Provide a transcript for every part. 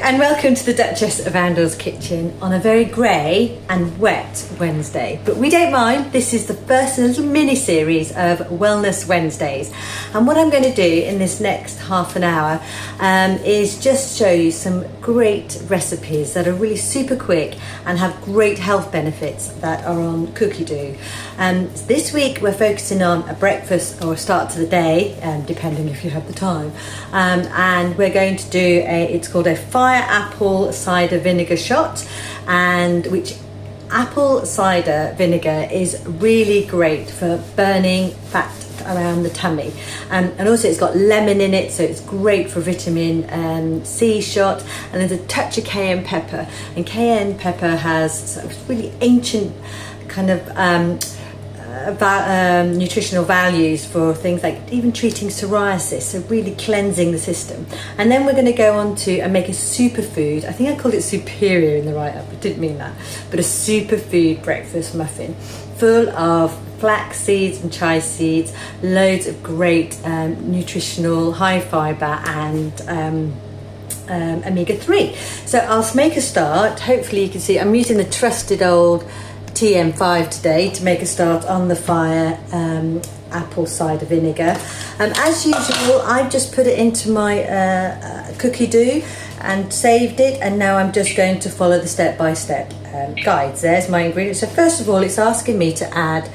and welcome to the Duchess of Andor's kitchen on a very grey and wet Wednesday. But we don't mind, this is the first little mini-series of Wellness Wednesdays. And what I'm going to do in this next half an hour is just show you some great recipes that are really super quick and have great health benefits that are on Cookidoo. This week we're focusing on a breakfast or a start to the day, depending if you have the time. And we're going to do it's called a fire apple cider vinegar shot, and which apple cider vinegar is really great for burning fat around the tummy, and also it's got lemon in it, so it's great for vitamin C shot. And there's a touch of cayenne pepper, and cayenne pepper has sort of really ancient kind of nutritional values for things like even treating psoriasis, so really cleansing the system. And then we're going to go on to and make a superfood. I think I called it superior in the write-up, I didn't mean that, but a superfood breakfast muffin full of flax seeds and chia seeds, loads of great nutritional high fibre and omega-3. So I'll make a start. Hopefully you can see I'm using the trusted old TM5 today to make a start on the fire apple cider vinegar. As usual, I've just put it into my Cookidoo and saved it, and now I'm just going to follow the step-by-step guides. There's my ingredients. So first of all, it's asking me to add,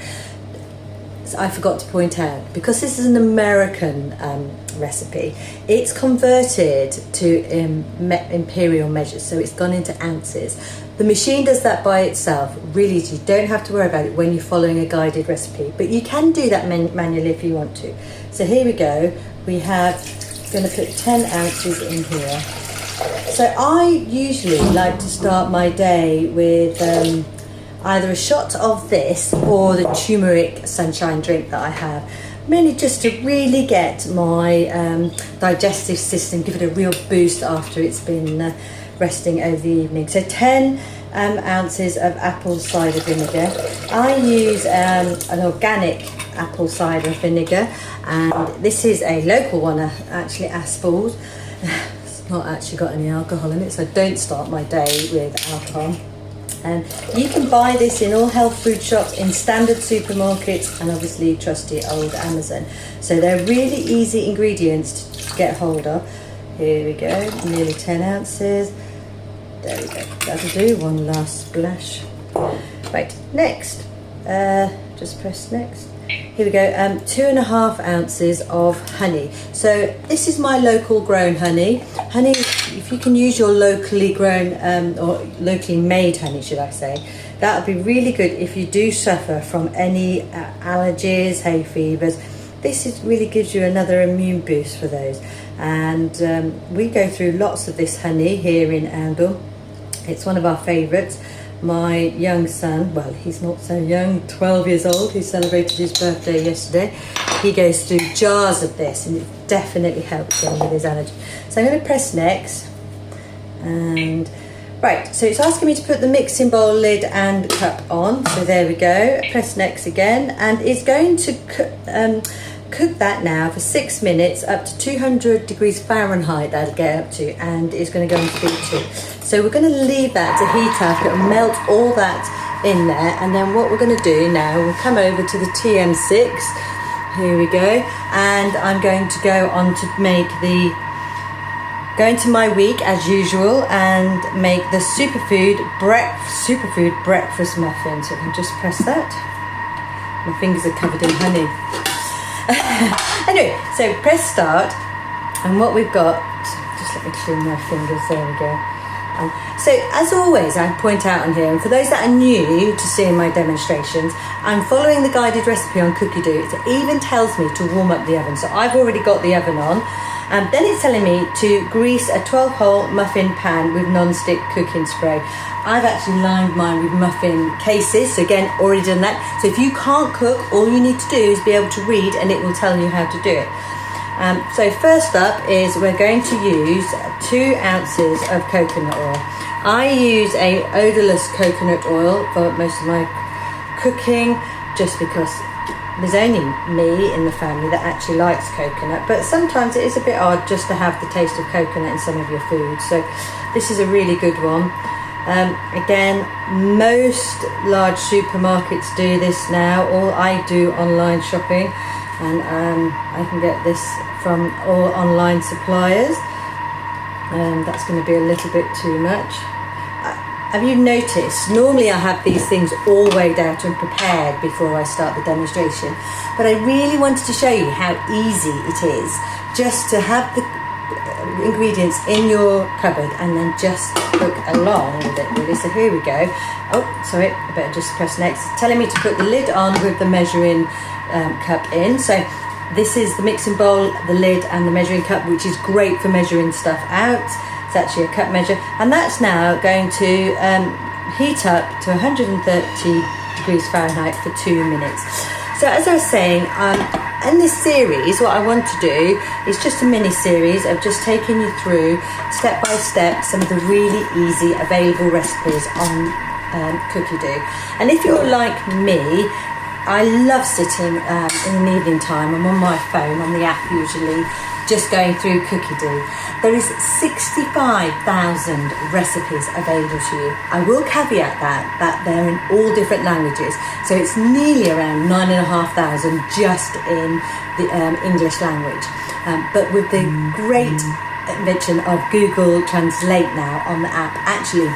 I forgot to point out, because this is an American recipe, it's converted to imperial measures, so it's gone into ounces. The machine does that by itself, really. You don't have to worry about it when you're following a guided recipe, but you can do that manually if you want to. So here we go, we have, going to put 10 ounces in here. So I usually like to start my day with either a shot of this or the turmeric sunshine drink that I have, mainly just to really get my digestive system, give it a real boost after it's been resting over the evening. So 10 ounces of apple cider vinegar. I use an organic apple cider vinegar, and this is a local one, actually Aspall's. It's not actually got any alcohol in it, so don't start my day with alcohol. And you can buy this in all health food shops, in standard supermarkets, and obviously trusty old Amazon. So they're really easy ingredients to get hold of. Here we go, nearly 10 ounces. There we go, that'll do, one last splash. Right, next, just press next. Here we go, 2.5 ounces of honey. So this is my local grown honey. Honey, if you can use your locally grown or locally made honey, should I say, that would be really good if you do suffer from any allergies, hay fevers. This really gives you another immune boost for those. And we go through lots of this honey here in Andor. It's one of our favourites. My young son, well, he's not so young, 12 years old, he celebrated his birthday yesterday. He goes through jars of this, and it definitely helps him with his allergy. So I'm going to press next. And right, so it's asking me to put the mixing bowl lid and cup on. So there we go. Press next again, and it's going to cook that now for 6 minutes up to 200 degrees Fahrenheit. That'll get up to, and it's going to go into B2. So we're going to leave that to heat up. It'll melt all that in there, and then what we're going to do now, we'll come over to the TM6. Here we go, and I'm going to go on to make go into my week as usual and make the superfood breakfast muffin. So I can just press that. My fingers are covered in honey. Anyway, so press start, and what we've got, just let me clean my fingers, there we go. So as always, I point out on here, and for those that are new to seeing my demonstrations, I'm following the guided recipe on Cookidoo. It even tells me to warm up the oven, so I've already got the oven on. And then it's telling me to grease a 12-hole muffin pan with non-stick cooking spray. I've actually lined mine with muffin cases, so again, already done that. So if you can't cook, all you need to do is be able to read, and it will tell you how to do it. So first up is we're going to use 2 ounces of coconut oil. I use a odourless coconut oil for most of my cooking, just because there's only me in the family that actually likes coconut, but sometimes it is a bit odd just to have the taste of coconut in some of your food. So this is a really good one. Again, most large supermarkets do this now, or I do online shopping, and I can get this from all online suppliers. That's going to be a little bit too much. Have you noticed, normally I have these things all weighed out and prepared before I start the demonstration, but I really wanted to show you how easy it is just to have the ingredients in your cupboard and then just cook along with it, really. So here we go. Oh, sorry, I better just press next. It's telling me to put the lid on with the measuring cup in. So this is the mixing bowl, the lid and the measuring cup, which is great for measuring stuff out. It's actually a cup measure, and that's now going to heat up to 130 degrees Fahrenheit for 2 minutes. So as I was saying, in this series, what I want to do is just a mini series of just taking you through step by step some of the really easy available recipes on Cookidoo. And if you're like me, I love sitting in the evening time. I'm on my phone, on the app usually, just going through Cookidoo. There is 65,000 recipes available to you. I will caveat that they're in all different languages, so it's nearly around 9,500 just in the English language. But with the great invention of Google Translate now on the app, actually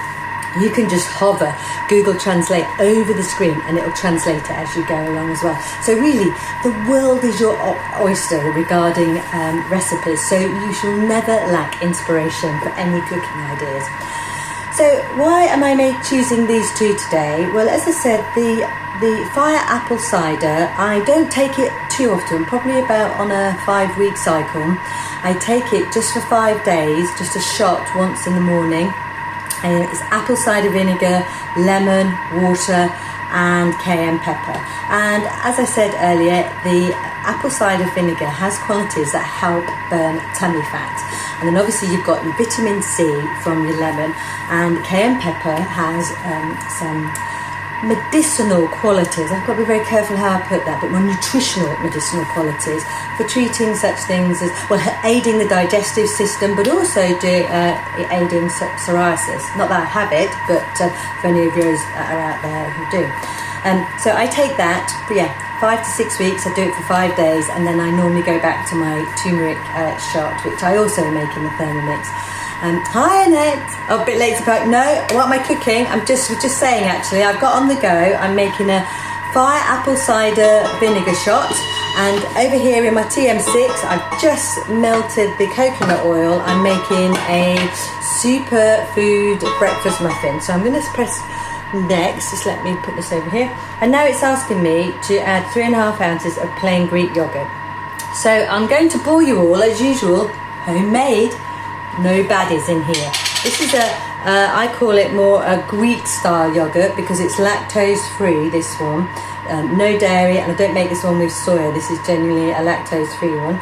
you can just hover Google Translate over the screen and it'll translate it as you go along as well. So really, the world is your oyster regarding recipes, so you shall never lack inspiration for any cooking ideas. So why am I choosing these two today? Well, as I said, the fire apple cider, I don't take it too often, probably about on a 5-week cycle. I take it just for 5 days, just a shot once in the morning. It's apple cider vinegar, lemon, water and cayenne pepper. And as I said earlier, the apple cider vinegar has qualities that help burn tummy fat. And then obviously you've got your vitamin C from your lemon, and cayenne pepper has some medicinal qualities. I've got to be very careful how I put that, but more nutritional medicinal qualities for treating such things as, well, aiding the digestive system, but also aiding psoriasis. Not that I have it, but for any of you that are out there who do. So I take that, 5 to 6 weeks. I do it for 5 days, and then I normally go back to my turmeric shot, which I also make in the Thermomix. Hi Annette. Oh, a bit late to pack. No, what am I cooking? I'm just saying, actually, I've got on the go. I'm making a fire apple cider vinegar shot, and over here in my TM6, I've just melted the coconut oil. I'm making a Superfood breakfast muffin. So I'm going to press next. Just let me put this over here. And now it's asking me to add 3.5 ounces of plain Greek yogurt. So I'm going to bore you all, as usual, homemade. No baddies in here. This is I call it more a Greek style yogurt because it's lactose free, this one. No dairy, and I don't make this one with soya. This is genuinely a lactose free one.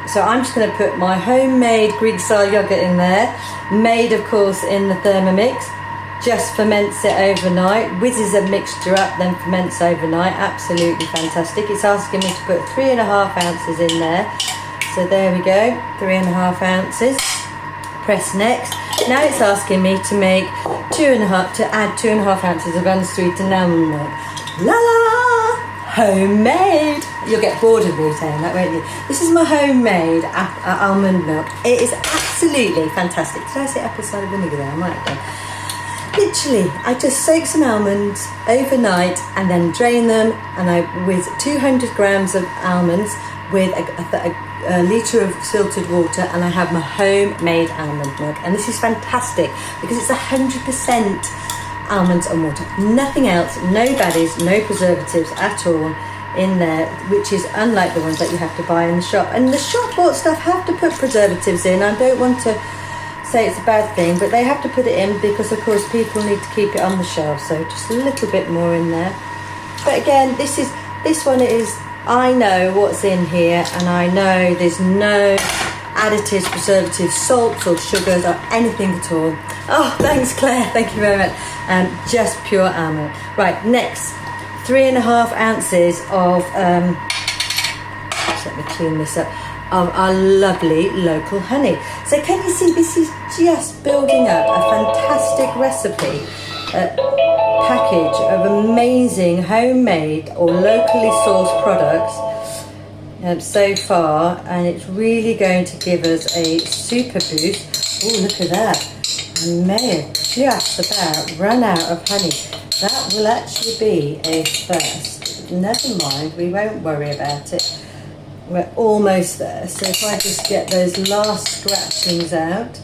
So I'm just going to put my homemade Greek style yogurt in there, made of course in the Thermomix. Just ferments it overnight, whizzes a mixture up, then ferments overnight. Absolutely fantastic. It's asking me to put 3.5 ounces in there. So there we go, 3.5 ounces. Press next. Now it's asking me to make add 2.5 ounces of unsweetened almond milk. La la! Homemade! You'll get bored of me saying that, won't you? This is my homemade almond milk. It is absolutely fantastic. Did I say apple cider vinegar there? I might have done. Literally, I just soak some almonds overnight and then drain them, and with 200 grams of almonds with a litre of filtered water, and I have my homemade almond milk. And this is fantastic because it's 100% almonds and water, nothing else, no baddies, no preservatives at all in there, which is unlike the ones that you have to buy in the shop. And the shop bought stuff have to put preservatives in. I don't want to say it's a bad thing, but they have to put it in because of course people need to keep it on the shelf, so just a little bit more in there. But again, this one is, I know what's in here, and I know there's no additives, preservatives, salts or sugars or anything at all. Oh, thanks Claire, thank you very much. Just pure almond. Right, next, 3.5 ounces of, just let me clean this up, of our lovely local honey. So can you see, this is just building up a fantastic recipe, package of amazing homemade or locally sourced products so far, and it's really going to give us a super boost. Oh, look at that. I may have just about run out of honey. That will actually be a first. Never mind, we won't worry about it. We're almost there. So if I just get those last scratchings out.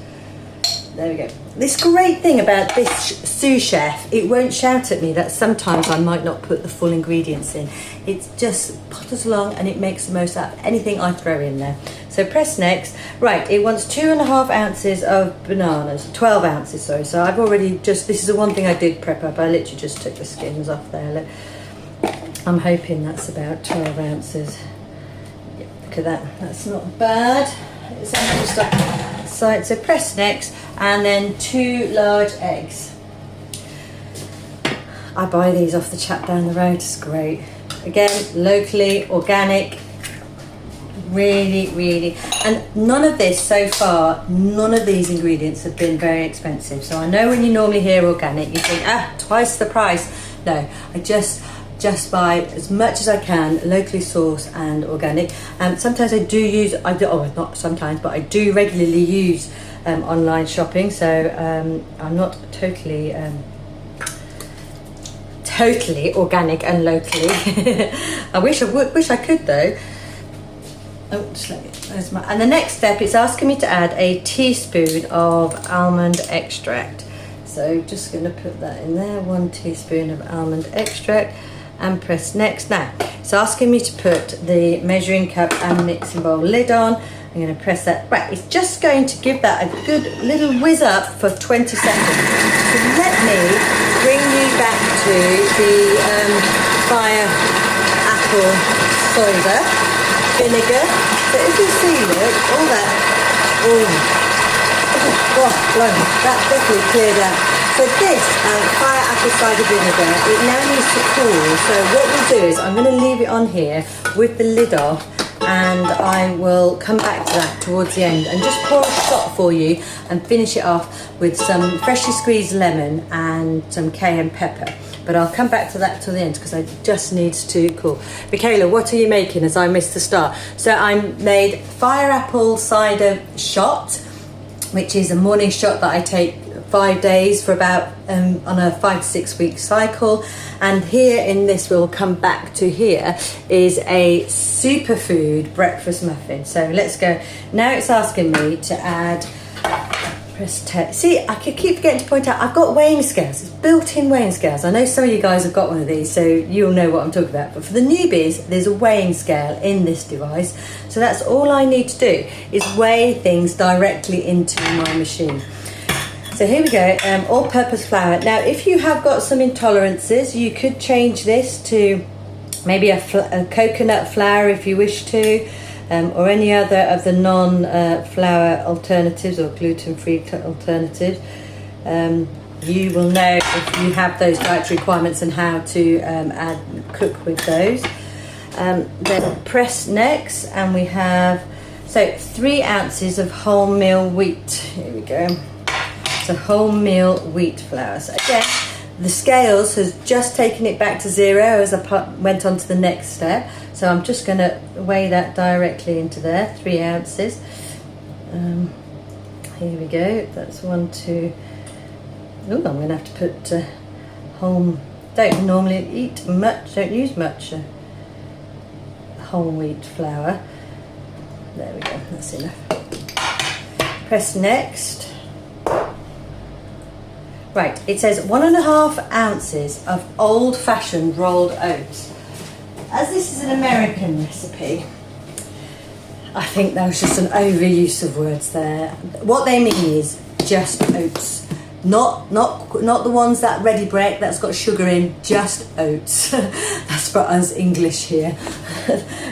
There we go. This great thing about this sous chef, it won't shout at me that sometimes I might not put the full ingredients in. It just potters along and it makes the most out of anything I throw in there. So press next. Right, it wants 2.5 ounces of bananas, 12 ounces, sorry. So I've already just, this is the one thing I did prep up. I literally just took the skins off there. Look. I'm hoping that's about 12 ounces. Yeah, look at that, that's not bad. It's just up side. So press next, and then 2 large eggs. I buy these off the chap down the road, it's great. Again, locally, organic, really, and none of this so far, none of these ingredients have been very expensive. So I know when you normally hear organic, you think, twice the price. No, I just buy as much as I can, locally sourced and organic. Sometimes I do use, not sometimes, but I do regularly use online shopping. So I'm not totally organic and locally. I wish I could though. Oh, just let me, there's my, and the next step is asking me to add a teaspoon of almond extract. So just going to put that in there, 1 teaspoon of almond extract, and press next. Now it's asking me to put the measuring cup and mixing bowl lid on. I'm going to press that. Right, it's just going to give that a good little whiz up for 20 seconds. So let me bring you back to the fire apple cider vinegar. So if you see, look, all that, that definitely cleared out. So this fire apple cider vinegar, it now needs to cool. So what we'll do is I'm going to leave it on here with the lid off, and I will come back to that towards the end and just pour a shot for you and finish it off with some freshly squeezed lemon and some cayenne pepper. But I'll come back to that till the end because it just needs to cool. Michaela, what are you making, as I missed the start? So I made fire apple cider shot, which is a morning shot that I take 5 days for about on a 5 to 6 week cycle. And here in this, we'll come back to here, is a superfood breakfast muffin. So let's go. Now it's asking me to add, see, I could keep forgetting to point out, I've got weighing scales. It's built-in weighing scales. I know some of you guys have got one of these, so you'll know what I'm talking about. But for the newbies, there's a weighing scale in this device. So that's all I need to do, is weigh things directly into my machine. So here we go, all-purpose flour. Now, if you have got some intolerances, you could change this to maybe a coconut flour if you wish to, or any other of the non-flour alternatives or gluten-free alternatives. You will know if you have those dietary requirements and how to cook with those. Then press next, and we have 3 ounces of wholemeal wheat. Here we go. So wholemeal wheat flour. So again, the scales has just taken it back to 0 as I went on to the next step. So I'm just going to weigh that directly into there, 3 ounces. Here we go. That's 1, 2. Oh, I'm going to have to put whole. Don't normally eat much. Don't use much whole wheat flour. There we go. That's enough. Press next. Right, it says 1.5 ounces of old-fashioned rolled oats. As this is an American recipe, I think that was just an overuse of words there. What they mean is just oats, not the ones that ready break that's got sugar in. Just oats. That's for us English here.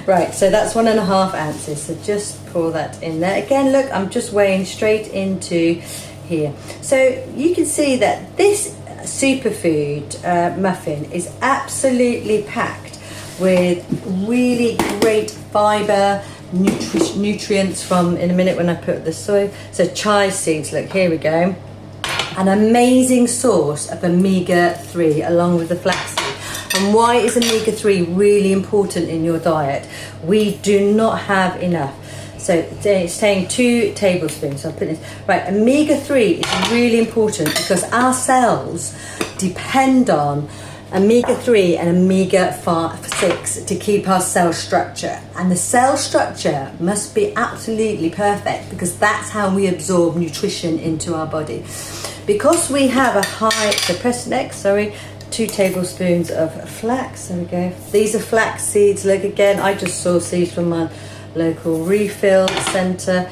Right, so that's 1.5 ounces. So just pour that in there. Again, look, I'm just weighing straight into here. So you can see that this Superfood Muffin is absolutely packed with really great fibre, nutrients from, in a minute when I put the soy, so chia seeds, look, here we go. An amazing source of omega-3 along with the flaxseed. And why is omega-3 really important in your diet? We do not have enough. So it's saying 2 tablespoons. So I'll put this. Right, omega-3 is really important because our cells depend on omega-3 and omega-6 to keep our cell structure. And the cell structure must be absolutely perfect because that's how we absorb nutrition into our body. Because we have a high, so press next, sorry, 2 tablespoons of flax, there we go. These are flax seeds, look again, I just sourced these from my local refill centre.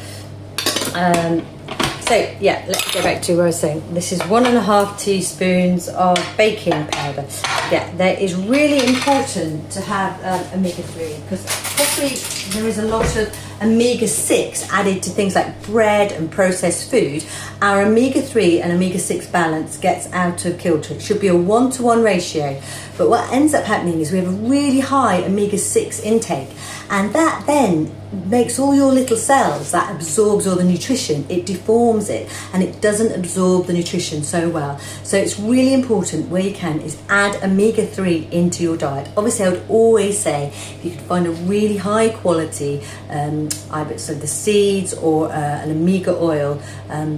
So yeah, let's go back to what I was saying. This is 1.5 teaspoons of baking powder. Yeah, that is really important to have omega-3 because especially there is a lot of omega-6 added to things like bread and processed food. Our omega-3 and omega-6 balance gets out of kilter. It should be a 1-to-1 ratio. But what ends up happening is we have a really high omega-6 intake, and that then makes all your little cells, that absorbs all the nutrition, it deforms it and it doesn't absorb the nutrition so well. So it's really important where you can is add omega-3 into your diet. Obviously I would always say if you could find a really high quality either so the seeds or an omega oil,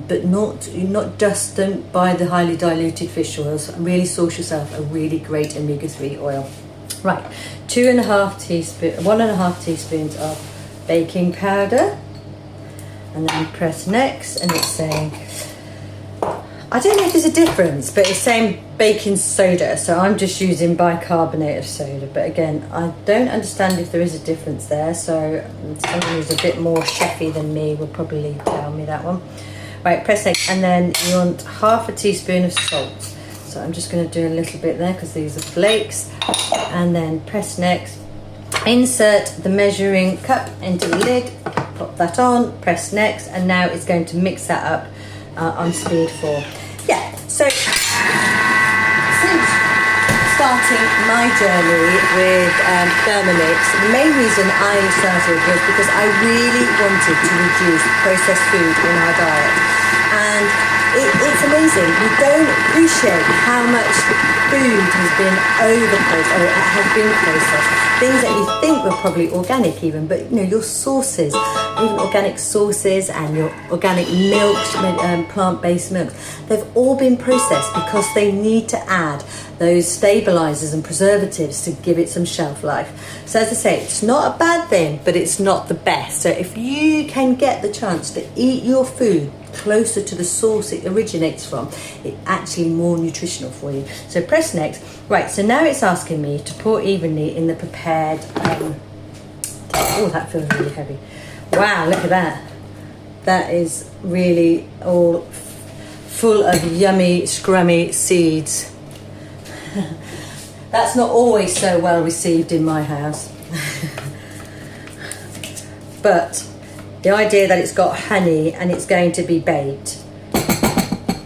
but not just don't buy the highly diluted fish oils, really source yourself a really great omega-3 oil. Right, 1.5 teaspoons of baking powder, and then press next, and it's saying, I don't know if there's a difference, but it's saying baking soda, so I'm just using bicarbonate of soda, but again I don't understand if there is a difference there, so someone who's a bit more chefy than me will probably tell me that one. Right, press next, and then you want 1/2 teaspoon of salt, so I'm just going to do a little bit there because these are flakes, and then press next. Insert the measuring cup into the lid, pop that on, press next, and now it's going to mix that up on speed 4. Yeah, so since starting my journey with Thermomix, the main reason I started was because I really wanted to reduce processed food in our diet. And it's amazing. We don't appreciate how much food has been over-processed, or has been processed. Things that you think were probably organic even, but you know, your sauces, even organic sauces and your organic milks, plant-based milks, they've all been processed because they need to add those stabilizers and preservatives to give it some shelf life. So as I say, it's not a bad thing, but it's not the best. So if you can get the chance to eat your food closer to the source it originates from, it's actually more nutritional for you. So press next. Right, so now it's asking me to pour evenly in the prepared oh, that feels really heavy. Wow, look at that. That is really all full of yummy scrummy seeds. That's not always so well received in my house. But the idea that it's got honey and it's going to be baked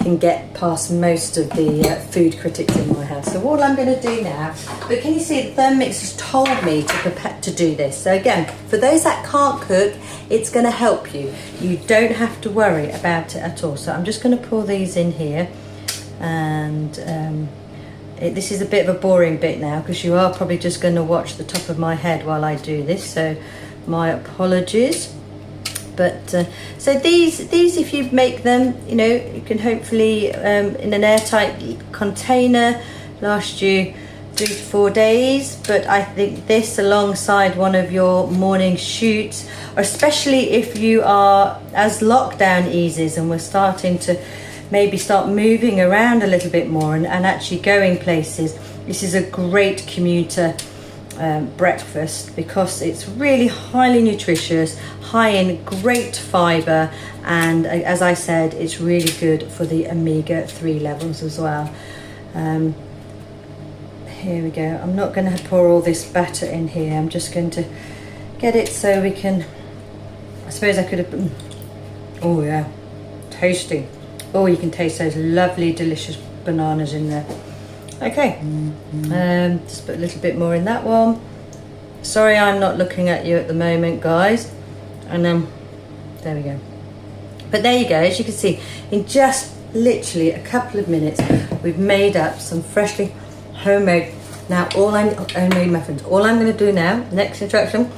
can get past most of the food critics in my house. So all I'm going to do now, but can you see the Thermomix has told me to do this. So again, for those that can't cook, it's going to help you. You don't have to worry about it at all. So I'm just going to pour these in here, and this is a bit of a boring bit now because you are probably just going to watch the top of my head while I do this, so my apologies. But so these if you make them, you know, you can hopefully in an airtight container last you 3 to 4 days. But I think this alongside one of your morning shoots, or especially if you are, as lockdown eases and we're starting to maybe start moving around a little bit more and actually going places, this is a great commuter breakfast because it's really highly nutritious, high in great fibre, and as I said, it's really good for the omega-3 levels as well. Here we go. I'm not going to pour all this batter in here. I'm just going to get it so we can, I suppose I could have, oh yeah, tasty. Oh, you can taste those lovely delicious bananas in there. Okay, just put a little bit more in that one. Sorry, I'm not looking at you at the moment, guys. And there we go. But there you go, as you can see, in just literally a couple of minutes, we've made up some freshly homemade, homemade muffins. All I'm going to do now, next instruction,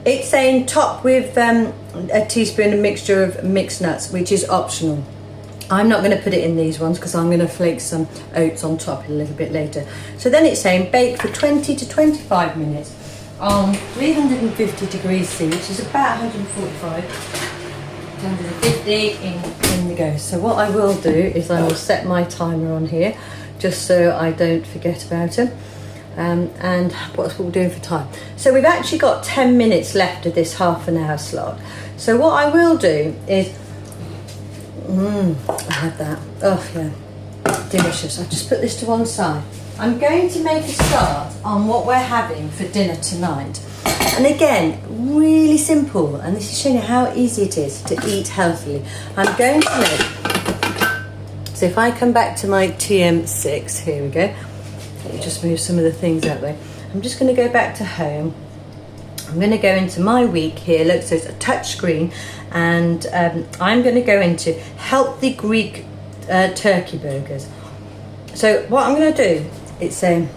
it's saying top with a teaspoon of mixture of mixed nuts, which is optional. I'm not going to put it in these ones because I'm going to flake some oats on top a little bit later. So then it's saying bake for 20 to 25 minutes on 350 degrees C, which is about 145, 150 in the go. So what I will do is I will set my timer on here just so I don't forget about it. And what's we're doing for time. So we've actually got 10 minutes left of this half an hour slot. So what I will do is, I had that. Oh yeah, delicious. I'll just put this to one side. I'm going to make a start on what we're having for dinner tonight. And again, really simple. And this is showing you how easy it is to eat healthily. I'm going to make, so if I come back to my TM6, here we go. Let me just move some of the things that way. I'm just going to go back to home. I'm going to go into my week here. Look, so it's a touch screen, and I'm going to go into healthy Greek turkey burgers. So what I'm going to do, it's saying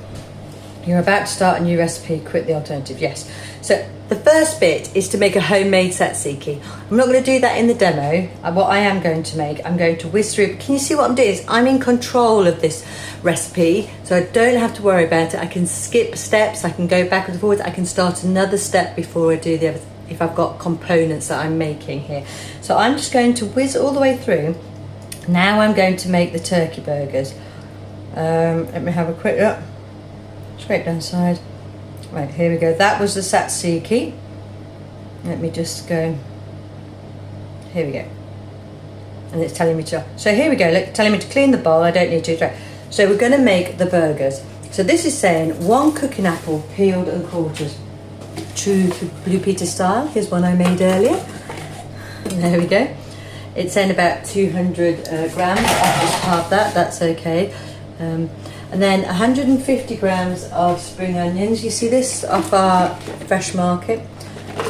you're about to start a new recipe, quit the alternative. Yes. So the first bit is to make a homemade tzatziki. I'm not going to do that in the demo. What I am going to make, I'm going to whiz through. Can you see what I'm doing? I'm in control of this recipe, so I don't have to worry about it. I can skip steps, I can go backwards and forwards, I can start another step before I do the other, if I've got components that I'm making here. So I'm just going to whiz all the way through. Now I'm going to make the turkey burgers. Let me have a quick look. Straight down the side. Right, here we go. That was the tzatziki. Let me just go. Here we go. And it's telling me to. So here we go. Look, telling me to clean the bowl. I don't need to. Right. So we're going to make the burgers. So this is saying 1 cooking apple, peeled and quartered. True Blue Peter style. Here's one I made earlier. And there we go. It's saying about 200 grams. I've just halved that. That's okay. And then 150 grams of spring onions. You see this off our fresh market.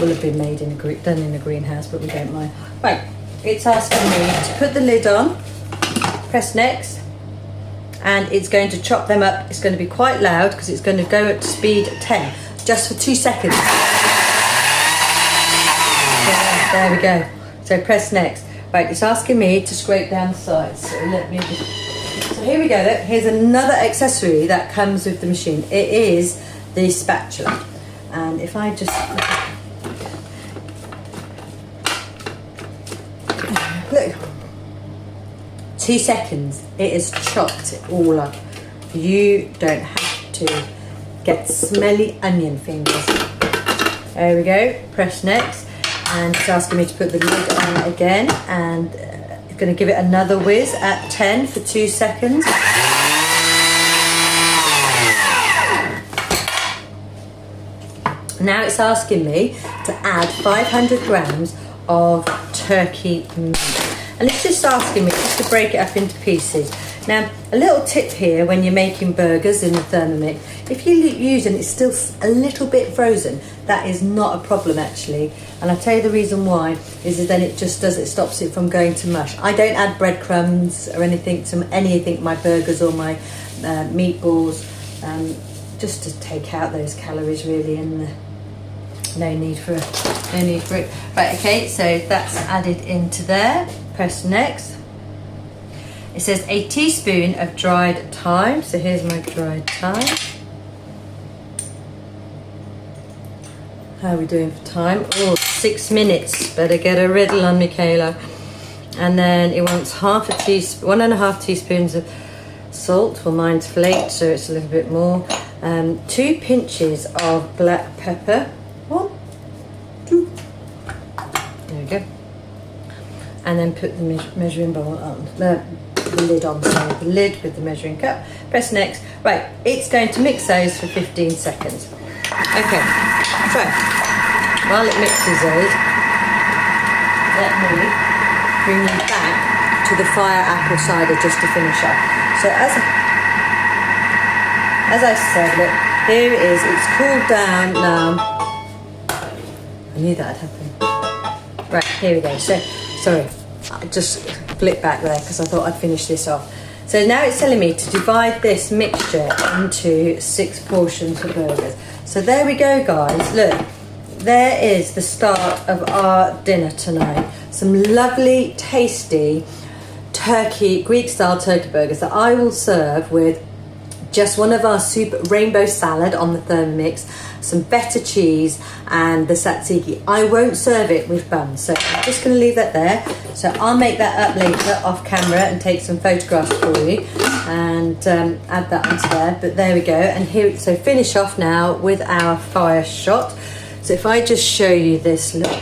Will have been made done in a greenhouse, but we don't mind. Right, it's asking me to put the lid on, press next, and it's going to chop them up. It's going to be quite loud because it's going to go at speed 10, just for 2 seconds. There we go. So press next. Right, it's asking me to scrape down the sides. So let me So here we go. Look, here's another accessory that comes with the machine. It is the spatula. And if I just look, 2 seconds, it has chopped it all up. You don't have to get smelly onion fingers. There we go. Press next, and it's asking me to put the lid on again, and going to give it another whiz at 10 for 2 seconds. Now it's asking me to add 500 grams of turkey meat, and it's just asking me just to break it up into pieces. Now, a little tip here when you're making burgers in the Thermomix, if you use and it's still a little bit frozen, that is not a problem actually. And I'll tell you the reason why is that then it stops it from going to mush. I don't add breadcrumbs or anything to my burgers or my meatballs, just to take out those calories really, and no need for it. Right, okay, so that's added into there. Press next. It says a teaspoon of dried thyme. So here's my dried thyme. How are we doing for time? Oh, 6 minutes. Better get a riddle on Michaela. And then it wants 1.5 teaspoons of salt. Well, mine's flaked, so it's a little bit more. 2 pinches of black pepper. 1, 2. There we go. And then put the measuring bowl on. The lid on, sorry, the lid with the measuring cup. Press next. Right, it's going to mix those for 15 seconds. Okay, so while it mixes those, let me bring you back to the fire apple cider just to finish up. So as I said, look, here it is. It's cooled down now. I knew that had happened. Right, here we go. So, sorry, I just flipped back there because I thought I'd finish this off. So now it's telling me to divide this mixture into 6 portions of burgers. So there we go, guys. Look, there is the start of our dinner tonight. Some lovely, tasty Greek-style turkey burgers that I will serve with just one of our super rainbow salad on the Thermomix, some feta cheese and the tzatziki. I won't serve it with buns, so I'm just going to leave that there. So I'll make that up later off camera and take some photographs for you and add that onto there. But there we go. And here, so finish off now with our fire shot. So if I just show you this, look.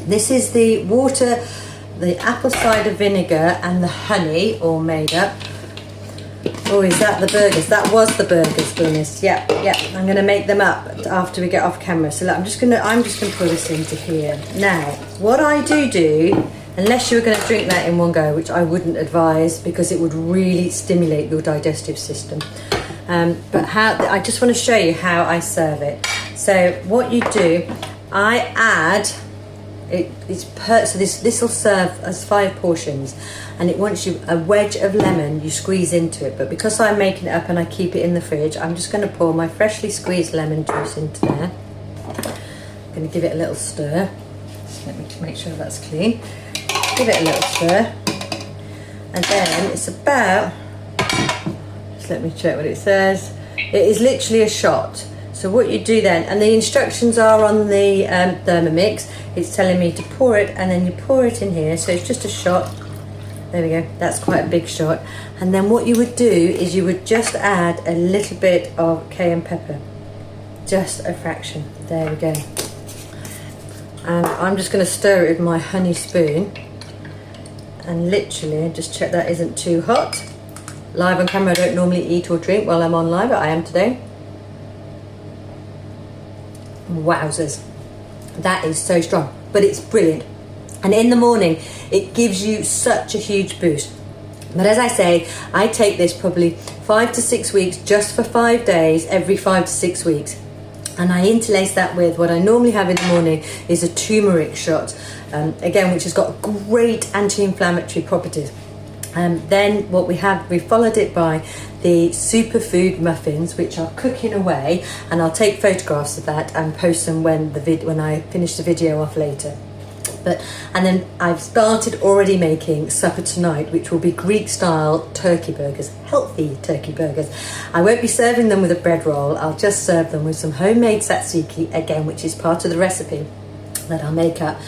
This is the water, the apple cider vinegar and the honey all made up. Oh, is that the burgers? That was the burgers, goodness. Yeah. I'm going to make them up after we get off camera. So look, I'm just going to put this into here. Now, what I do, unless you were going to drink that in one go, which I wouldn't advise because it would really stimulate your digestive system. But I just want to show you how I serve it. So what you do, I add. So this will serve as 5 portions, and it wants you a wedge of lemon you squeeze into it. But because I'm making it up and I keep it in the fridge, I'm just going to pour my freshly squeezed lemon juice into there. I'm going to give it a little stir. Just let me make sure that's clean. Give it a little stir, and then it's about. Just let me check what it says. It is literally a shot. So what you do then, and the instructions are on the Thermomix. It's telling me to pour it, and then you pour it in here. So it's just a shot. There we go. That's quite a big shot. And then what you would do is you would just add a little bit of cayenne pepper. Just a fraction. There we go. And I'm just going to stir it with my honey spoon. And literally, just check that isn't too hot. Live on camera, I don't normally eat or drink while I'm on live, but I am today. Wowzers, that is so strong, but it's brilliant. And in the morning it gives you such a huge boost. But as I say, I take this probably 5 to 6 weeks, just for 5 days, every 5 to 6 weeks, and I interlace that with what I normally have in the morning is a turmeric shot, again, which has got great anti-inflammatory properties. Then what we followed it by the Superfood muffins, which are cooking away, and I'll take photographs of that and post them when I finish the video off later. And then I've started already making supper tonight, which will be Greek style turkey burgers, healthy turkey burgers. I won't be serving them with a bread roll. I'll just serve them with some homemade tzatziki, again, which is part of the recipe that I'll make up,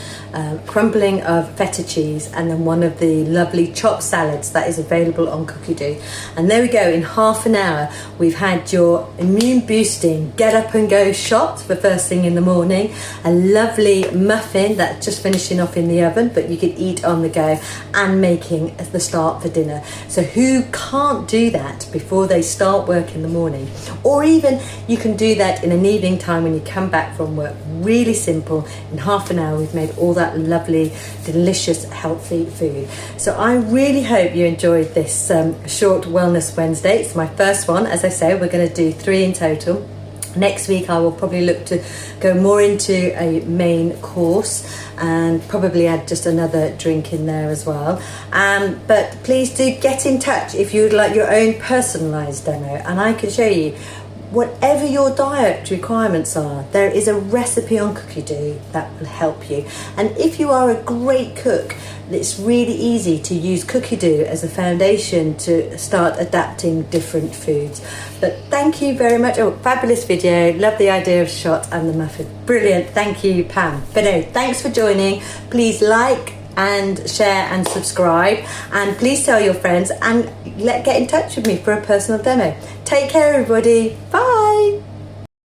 crumbling of feta cheese, and then one of the lovely chopped salads that is available on Cookidoo. And there we go, in half an hour we've had your immune boosting get up and go shot for first thing in the morning, a lovely muffin that's just finishing off in the oven but you could eat on the go, and making the start for dinner. So who can't do that before they start work in the morning? Or even you can do that in an evening time when you come back from work. Really simple. In half an hour we've made all that lovely, delicious, healthy food. So I really hope you enjoyed this short Wellness Wednesday. It's my first one. As I say, we're going to do 3 in total. Next week I will probably look to go more into a main course and probably add just another drink in there as well. But please do get in touch if you would like your own personalised demo, and I can show you whatever your diet requirements are. There is a recipe on Cookidoo that will help you. And if you are a great cook, it's really easy to use Cookidoo as a foundation to start adapting different foods. But thank you very much. Oh, fabulous video. Love the idea of shot and the muffin. Brilliant. Thank you, Pam. But no, thanks for joining. Please like and share and subscribe, and please tell your friends, and get in touch with me for a personal demo. Take care, everybody. Bye.